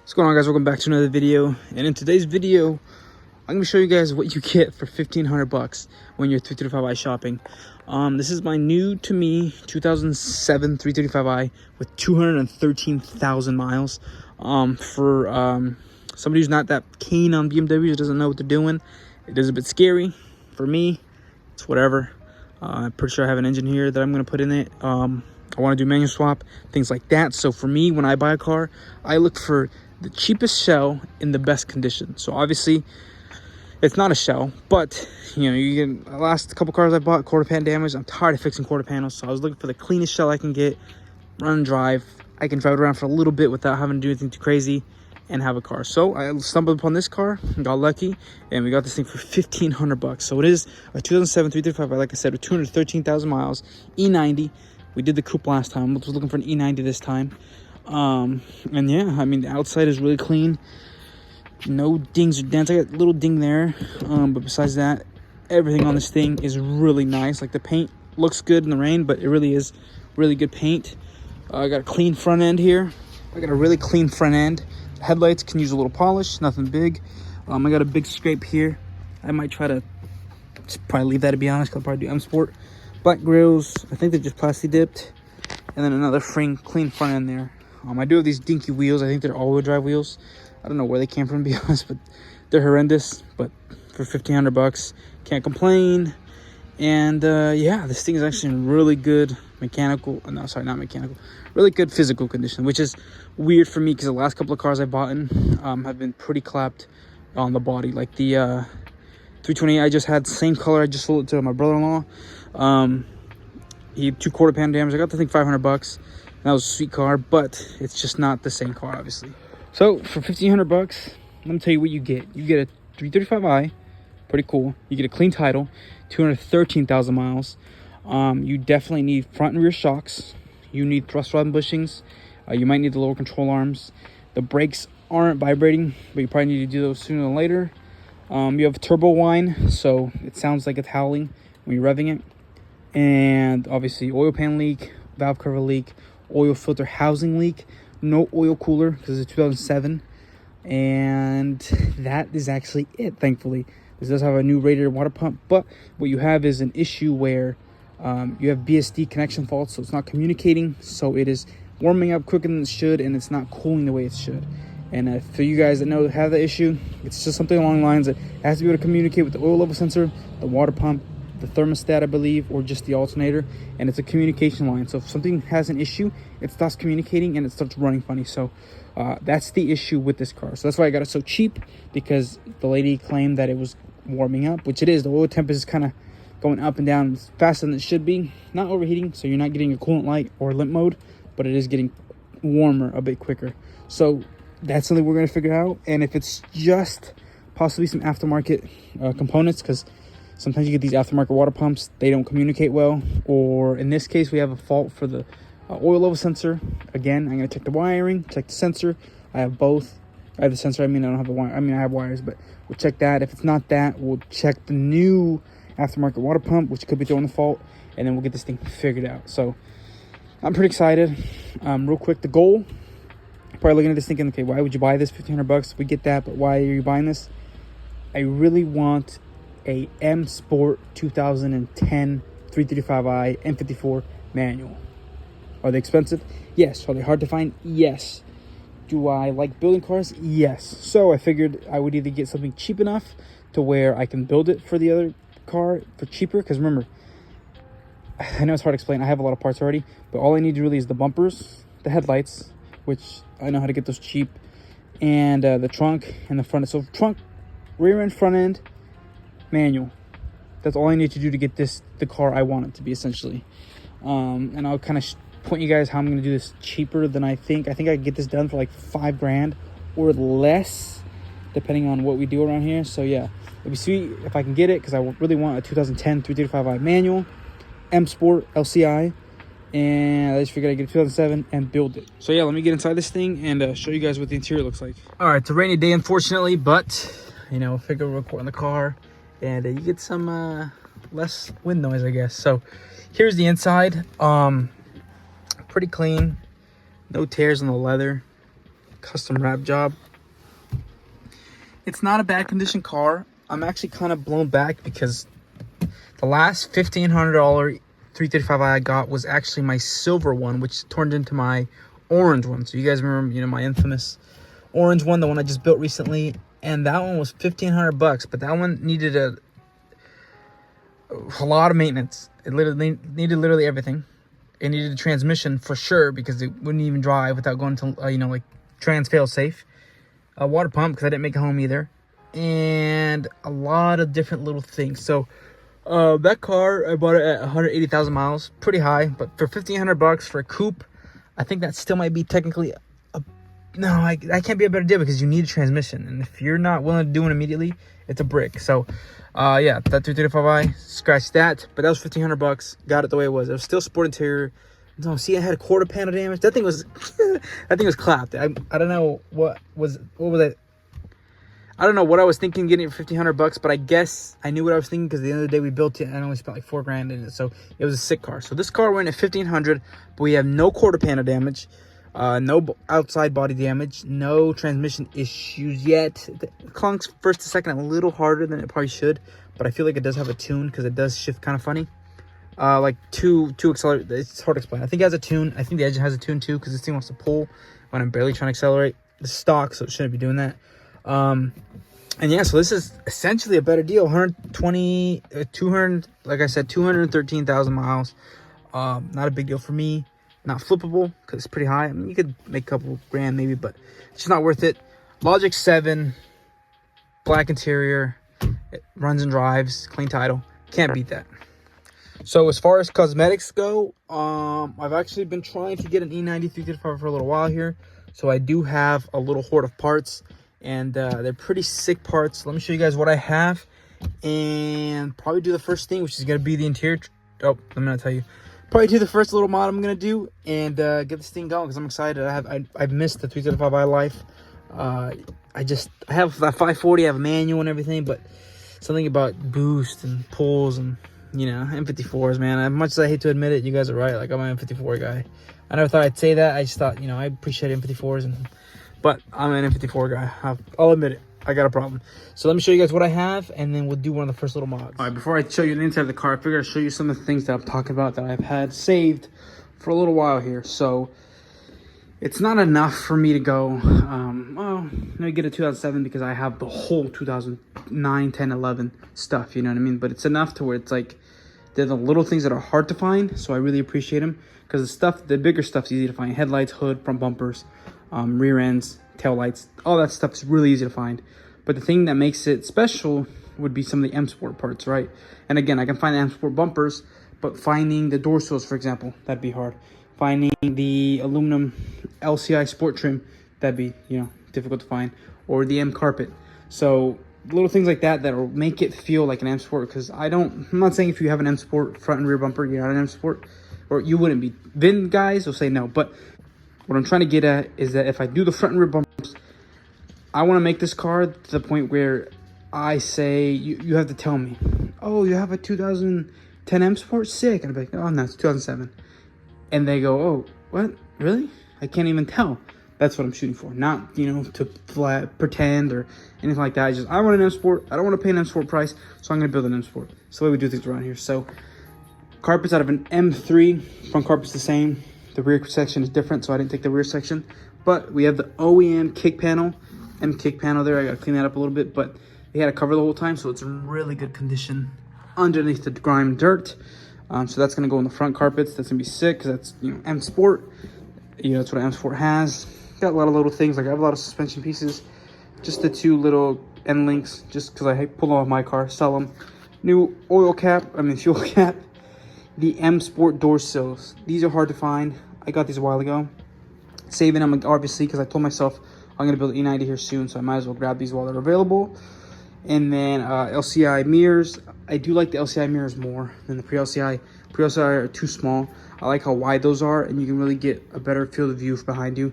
What's going on, guys? Welcome back to another video. And in today's video, I'm going to show you guys what you get for 1,500 bucks when you're 335i shopping. This is my new to me 2007 335i with 213,000 miles. For somebody who's not that keen on BMWs, doesn't know what they're doing, it is a bit scary. For me, it's whatever. I'm pretty sure I have an engine here that I'm going to put in it. I want to do manual swap, things like that. So for me, when I buy a car, I look for the cheapest shell in the best condition. So obviously, it's not a shell, but you know, you get the last couple cars I bought, quarter pan damage. I'm tired of fixing quarter panels, so I was looking for the cleanest shell I can get, run and drive. I can drive it around for a little bit without having to do anything too crazy and have a car. So I stumbled upon this car and got lucky, and we got this thing for 1,500 bucks. So it is a 2007 335, like I said, with 213,000 miles, E90. We did the coupe last time. I was looking for an E90 this time. And yeah, I mean, the outside is really clean. No dings or dents. I got a little ding there. But besides that, everything on this thing is really nice. Like, the paint looks good in the rain, but it really is really good paint. I got a clean front end here. I got a really clean front end. Headlights can use a little polish, nothing big. I got a big scrape here. I might try to probably leave that, to be honest. I'll probably do M Sport. Black grills, I think they're just plastic dipped, and then another clean front end there. I do have these dinky wheels. I think they're all-wheel drive wheels. I don't know where they came from, to be honest, but they're horrendous. But for 1,500 bucks, can't complain. And yeah, this thing is actually in really good mechanical. No, sorry, not mechanical. Really good physical condition, which is weird for me because the last couple of cars I've bought have been pretty clapped on the body. Like the 328 I just had, the same color. I just sold it to my brother-in-law. He had 2 quarter pan damage. I got the thing 500 bucks. That was a sweet car, but it's just not the same car, obviously. So for 1,500 bucks, let me tell you what you get. You get a 335i, pretty cool. You get a clean title, 213,000 miles. You definitely need front and rear shocks. You need thrust rod bushings. You might need the lower control arms. The brakes aren't vibrating, but you probably need to do those sooner than later. You have turbo whine, so it sounds like it's howling when you're revving it. And obviously oil pan leak, valve cover leak, oil filter housing leak, no oil cooler because it's 2007. And that is actually it, thankfully. This does have a new radiator water pump, but what you have is an issue where you have BSD connection faults, so it's not communicating, so it is warming up quicker than it should, and it's not cooling the way it should. And for you guys that know have the issue, it's just something along the lines that it has to be able to communicate with the oil level sensor, the water pump, the thermostat, I believe, or just the alternator, and it's a communication line. So if something has an issue, it stops communicating and it starts running funny. So that's the issue with this car. So that's why I got it so cheap, because the lady claimed that it was warming up, which it is. The oil temp is kind of going up and down faster than it should be. Not overheating, so you're not getting a coolant light or limp mode, but it is getting warmer a bit quicker. So that's something we're going to figure out. And if it's just possibly some aftermarket components, because sometimes you get these aftermarket water pumps, they don't communicate well. Or in this case, we have a fault for the oil level sensor. Again, I'm going to check the wiring, check the sensor. I have both. I have the sensor, I don't have the wire. I have wires, but we'll check that. If it's not that, we'll check the new aftermarket water pump, which could be throwing the fault, and then we'll get this thing figured out. So I'm pretty excited. Real quick, the goal, probably looking at this thinking, okay, why would you buy this? 1,500 bucks, we get that, but why are you buying this? I really want a M Sport 2010 335i N54 manual. Are they expensive? Yes. Are they hard to find? Yes. Do I like building cars? Yes. So I figured I would either get something cheap enough to where I can build it for the other car for cheaper, because remember, I know it's hard to explain. I have a lot of parts already, but all I need really is the bumpers, the headlights, which I know how to get those cheap, and the trunk and the front end. So trunk, rear end, front end, manual. That's all I need to do to get this the car I want it to be, essentially. And I'll kind of point you guys how I'm going to do this cheaper than I think. I think I can get this done for like $5,000 or less, depending on what we do around here. So yeah, it'd be sweet if I can get it, because I really want a 2010 335i manual, M Sport LCI, and I just figured I'd get a 2007 and build it. So yeah, let me get inside this thing and show you guys what the interior looks like. All right, it's a rainy day, unfortunately, but you know, figure we'll record in the car, and you get some less wind noise, I guess. So here's the inside. Pretty clean, no tears on the leather. custom wrap job. It's not a bad condition car. I'm actually kind of blown back because the last $1,500 335i I got was actually my silver one, which turned into my orange one. So you guys remember, you know, my infamous orange one, the one I just built recently, and that one was $1,500. But that one needed a lot of maintenance. It literally needed everything. It needed a transmission for sure because it wouldn't even drive without going to you know, like trans fail safe. A water pump because I didn't make it home either, and a lot of different little things. So that car, I bought it at 180,000 miles, pretty high, but for $1,500 for a coupe, I think that still might be technically I can't be a better deal because you need a transmission, and if you're not willing to do it immediately, it's a brick. So yeah, that 335i, scratch that, but that was $1,500. Got it the way it was. It was still sport interior. No, see, I had a quarter panel damage. That thing was that thing was clapped. I don't know what was it. I don't know what I was thinking getting it for $1,500, but I guess I knew what I was thinking because at the end of the day we built it and I only spent like $4 grand in it. So it was a sick car. So this car went at $1,500, but we have no quarter panel damage, no outside body damage, no transmission issues yet. It clunks first to second a little harder than it probably should, but I feel like it does have a tune because it does shift kind of funny. Like two accelerate. It's hard to explain. I think it has a tune. I think the engine has a tune too because this thing wants to pull when I'm barely trying to accelerate. The stock, so it shouldn't be doing that. And yeah, so this is essentially a better deal. 120, 200, like I said, 213,000 miles. Not a big deal for me. Not flippable because it's pretty high. I mean, you could make a couple grand maybe, but it's just not worth it. Logic 7, black interior, it runs and drives, clean title. Can't beat that. So as far as cosmetics go, I've actually been trying to get an E90 335 for a little while here. So I do have a little hoard of parts, and they're pretty sick parts. Let me show you guys what I have, and probably do the first thing, which is going to be the interior. Oh, I'm going to tell you. Probably do the first little mod I'm going to do and get this thing going because I'm excited. I've missed the 335i life. I have that 540, I have a manual and everything, but something about boost and pulls and, you know, M54s, man. As much as I hate to admit it, you guys are right. Like, I'm an M54 guy. I never thought I'd say that. I just thought, you know, I appreciate M54s, but I'm an M54 guy. I'll admit it. I got a problem. So let me show you guys what I have, and then we'll do one of the first little mods. All right, before I show you the inside of the car, I figured I'd show you some of the things that I'm talking about that I've had saved for a little while here. So it's not enough for me to go, well, let me get a 2007 because I have the whole 2009, 10, 11 stuff, you know what I mean? But it's enough to where it's like, they're the little things that are hard to find, so I really appreciate them because the bigger stuff's easy to find. Headlights, hood, front bumpers, rear ends, tail lights, all that stuff is really easy to find. But the thing that makes it special would be some of the M Sport parts, right? And again, I can find the M Sport bumpers, but finding the door sills, for example, that'd be hard. Finding the aluminum LCI sport trim, that'd be, you know, difficult to find. Or the M carpet. So little things like that will make it feel like an M Sport, because I'm not saying if you have an M Sport front and rear bumper, you're not an M Sport, or you wouldn't be. VIN guys will say no, but what I'm trying to get at is that if I do the front and rear bumpers, I want to make this car to the point where I say, you have to tell me, oh, you have a 2010 M Sport? Sick. And I'll be like, oh, no, it's 2007. And they go, oh, what? Really? I can't even tell. That's what I'm shooting for. Not, you know, to pretend or anything like that. I want an M Sport. I don't want to pay an M Sport price, so I'm going to build an M Sport. It's the way we do things around here. So carpets out of an M3. Front carpet's the same. The rear section is different, so I didn't take the rear section. But we have the OEM kick panel. Kick panel there. I got to clean that up a little bit, but they had a cover the whole time, so it's in really good condition underneath the grime dirt. So that's going to go in the front carpets. That's going to be sick because that's, you know, M Sport. You know, that's what M Sport has. Got a lot of little things. Like, I have a lot of suspension pieces. Just the two little end links, just because I pull them off my car, sell them. New fuel cap. The M Sport door sills. These are hard to find. I got these a while ago. Saving them, obviously, because I told myself I'm going to build an E90 here soon, so I might as well grab these while they're available. And then LCI mirrors. I do like the LCI mirrors more than the pre-LCI. Pre-LCI are too small. I like how wide those are, and you can really get a better field of view behind you.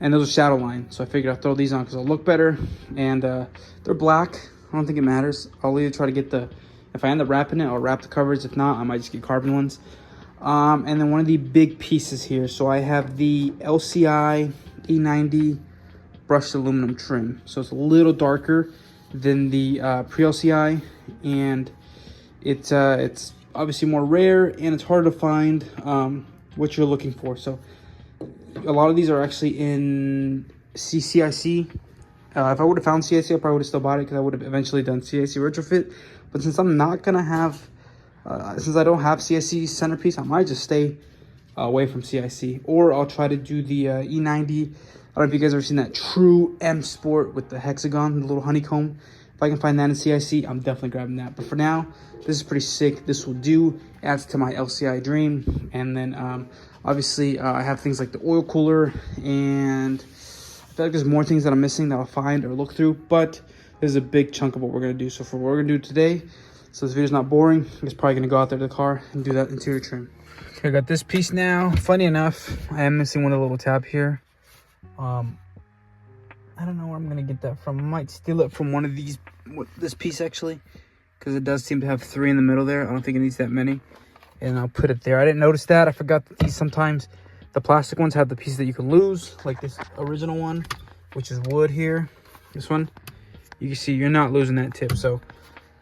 And those are shadow line, so I figured I'd throw these on because they'll look better. And they're black. I don't think it matters. I'll either try to get if I end up wrapping it, I'll wrap the covers. If not, I might just get carbon ones. And then one of the big pieces here. So I have the LCI E90 brushed aluminum trim. So it's a little darker than the pre-LCI, and it's obviously more rare, and it's harder to find what you're looking for. So a lot of these are actually in CIC. If I would have found CIC, I probably would have still bought it because I would have eventually done CIC retrofit. But since I'm not gonna have, since I don't have CIC centerpiece, I might just stay away from CIC, or I'll try to do the E90. I don't know if you guys ever seen that true M Sport with the hexagon, the little honeycomb. If I can find that in CIC, I'm definitely grabbing that. But for now, this is pretty sick. This will do. Adds to my LCI dream. And then obviously I have things like the oil cooler, and I feel like there's more things that I'm missing that I'll find or look through. But this is a big chunk of what we're gonna do. So for what we're gonna do today, so this video's not boring, I'm just probably gonna go out there to the car and do that interior trim. Okay, I got this piece now. Funny enough, I am missing one of the little tab here. I don't know where I'm gonna get that from. I might steal it from one of these, this piece actually, because it does seem to have 3 in the middle there. I don't think it needs that many, and I'll put it there. I didn't notice that. I forgot that these sometimes, the plastic ones have the piece that you can lose, like this original one, which is wood here. This one, you can see you're not losing that tip, so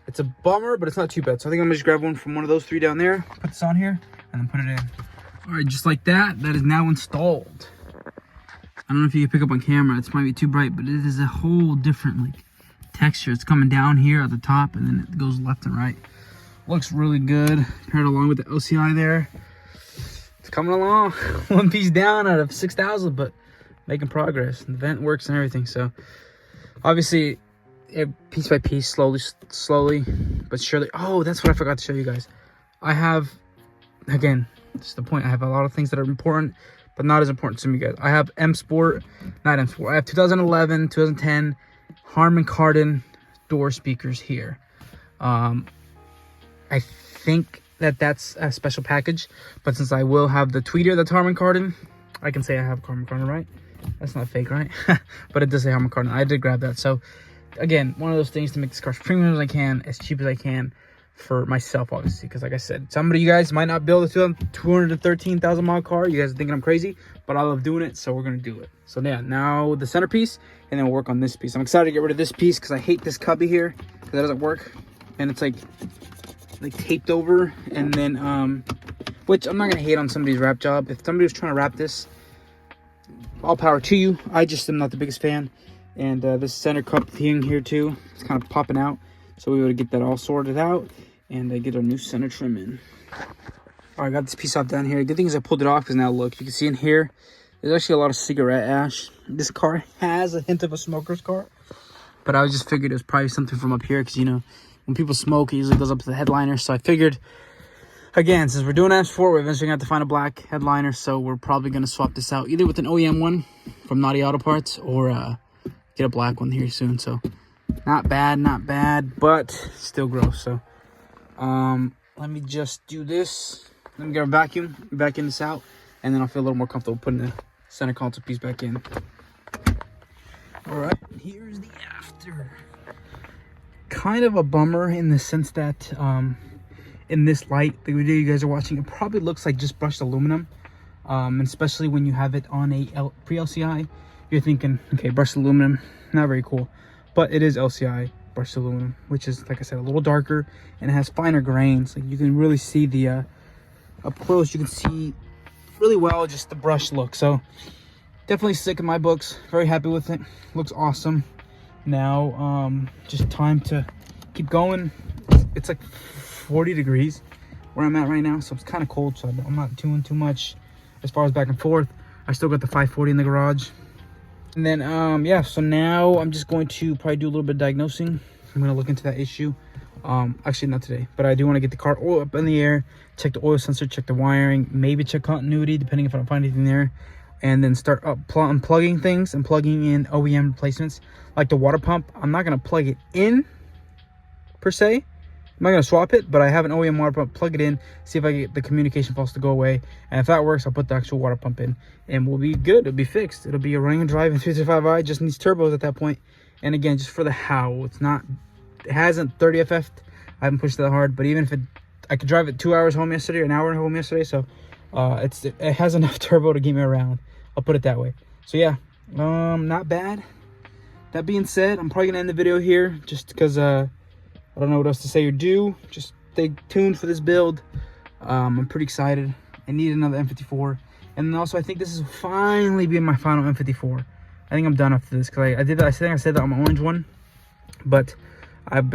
it's a bummer, but it's not too bad. So I think I'm gonna just grab one from one of those 3 down there, put this on here, and then put it in. All right, just like that, that is now installed. I don't know if you can pick up on camera, it might be too bright, but it is a whole different like texture. It's coming down here at the top, and then it goes left and right. Looks really good, paired along with the LCI there. It's coming along. One piece down out of 6,000, but making progress. The vent works and everything, so obviously piece by piece, slowly but surely. Oh, that's what I forgot to show you guys. I have, again, this is the point, I have a lot of things that are important but not as important to me, guys. I have M Sport, not M Sport, I have 2011, 2010 Harman Kardon door speakers here. I think that that's a special package, but since I will have the tweeter that's Harman Kardon, I can say I have Harman Kardon, right? That's not fake, right? But it does say Harman Kardon. I did grab that. So again, one of those things to make this car as premium as I can, as cheap as I can for myself, obviously, because like I said, some of you guys might not build a 213,000 mile car. You guys are thinking I'm crazy, but I love doing it, so we're gonna do it. So yeah, now the centerpiece, and then we'll work on this piece. I'm excited to get rid of this piece because I hate this cubby here because it doesn't work, and it's like taped over. And then which I'm not gonna hate on somebody's wrap job. If somebody was trying to wrap this, all power to you. I just am not the biggest fan. And this center cup thing here too, it's kind of popping out, so we would get that all sorted out and get our new center trim in. All right, I got this piece off down here. Good thing is I pulled it off, because now look, you can see in here there's actually a lot of cigarette ash. This car has a hint of a smoker's car, but I just figured it was probably something from up here, because you know when people smoke it usually goes up to the headliner. So I figured, again, since we're doing M4, we're eventually gonna have to find a black headliner, so we're probably gonna swap this out either with an OEM one from Naughty Auto Parts, or get a black one here soon. So not bad, but still gross. So let me just do this. Let me get a vacuum this out, and then I'll feel a little more comfortable putting the center console piece back in. All right, here's the after. Kind of a bummer in the sense that in this light, the video you guys are watching, it probably looks like just brushed aluminum, and especially when you have it on a pre-LCI, you're thinking, okay, brushed aluminum, not very cool. But it is LCI brushed aluminum, which is, like I said, a little darker, and it has finer grains. Like you can really see the up close, you can see really well just the brush look. So definitely sick in my books. Very happy with it. Looks awesome. Now just time to keep going. It's like 40 degrees where I'm at right now, so it's kind of cold, so I'm not doing too much as far as back and forth. I still got the 540 in the garage. And then yeah, so now I'm just going to probably do a little bit of diagnosing. I'm going to look into that issue. Actually not today, but I do want to get the car oil up in the air, check the oil sensor, check the wiring, maybe check continuity depending if I don't find anything there, and then start unplugging things and plugging in OEM replacements. Like the water pump, I'm not going to plug it in per se. I'm not going to swap it, but I have an OEM water pump, plug it in, see if I get the communication faults to go away. And if that works, I'll put the actual water pump in, and we'll be good. It'll be fixed. It'll be a running and drive N55i, just needs turbos at that point. And again, just for the how, it hasn't 30 FF. I haven't pushed that hard, but even if I could drive it 2 hours home yesterday, or an hour home yesterday, so it has enough turbo to get me around. I'll put it that way. So yeah, Not bad. That being said, I'm probably gonna end the video here just because I don't know what else to say or do. Just stay tuned for this build. I'm pretty excited. I need another M54, and also I think this is finally being my final M54. I think I'm done after this because I did that. I think I said that on my orange one, but I've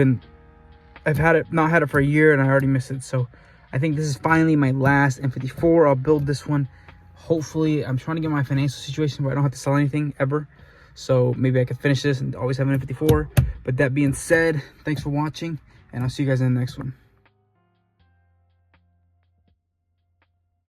had it, not had it for a year, and I already missed it. So I think this is finally my last M54. I'll build this one. Hopefully, I'm trying to get my financial situation where I don't have to sell anything ever. So maybe I could finish this and always have an M54. But that being said, thanks for watching, and I'll see you guys in the next one.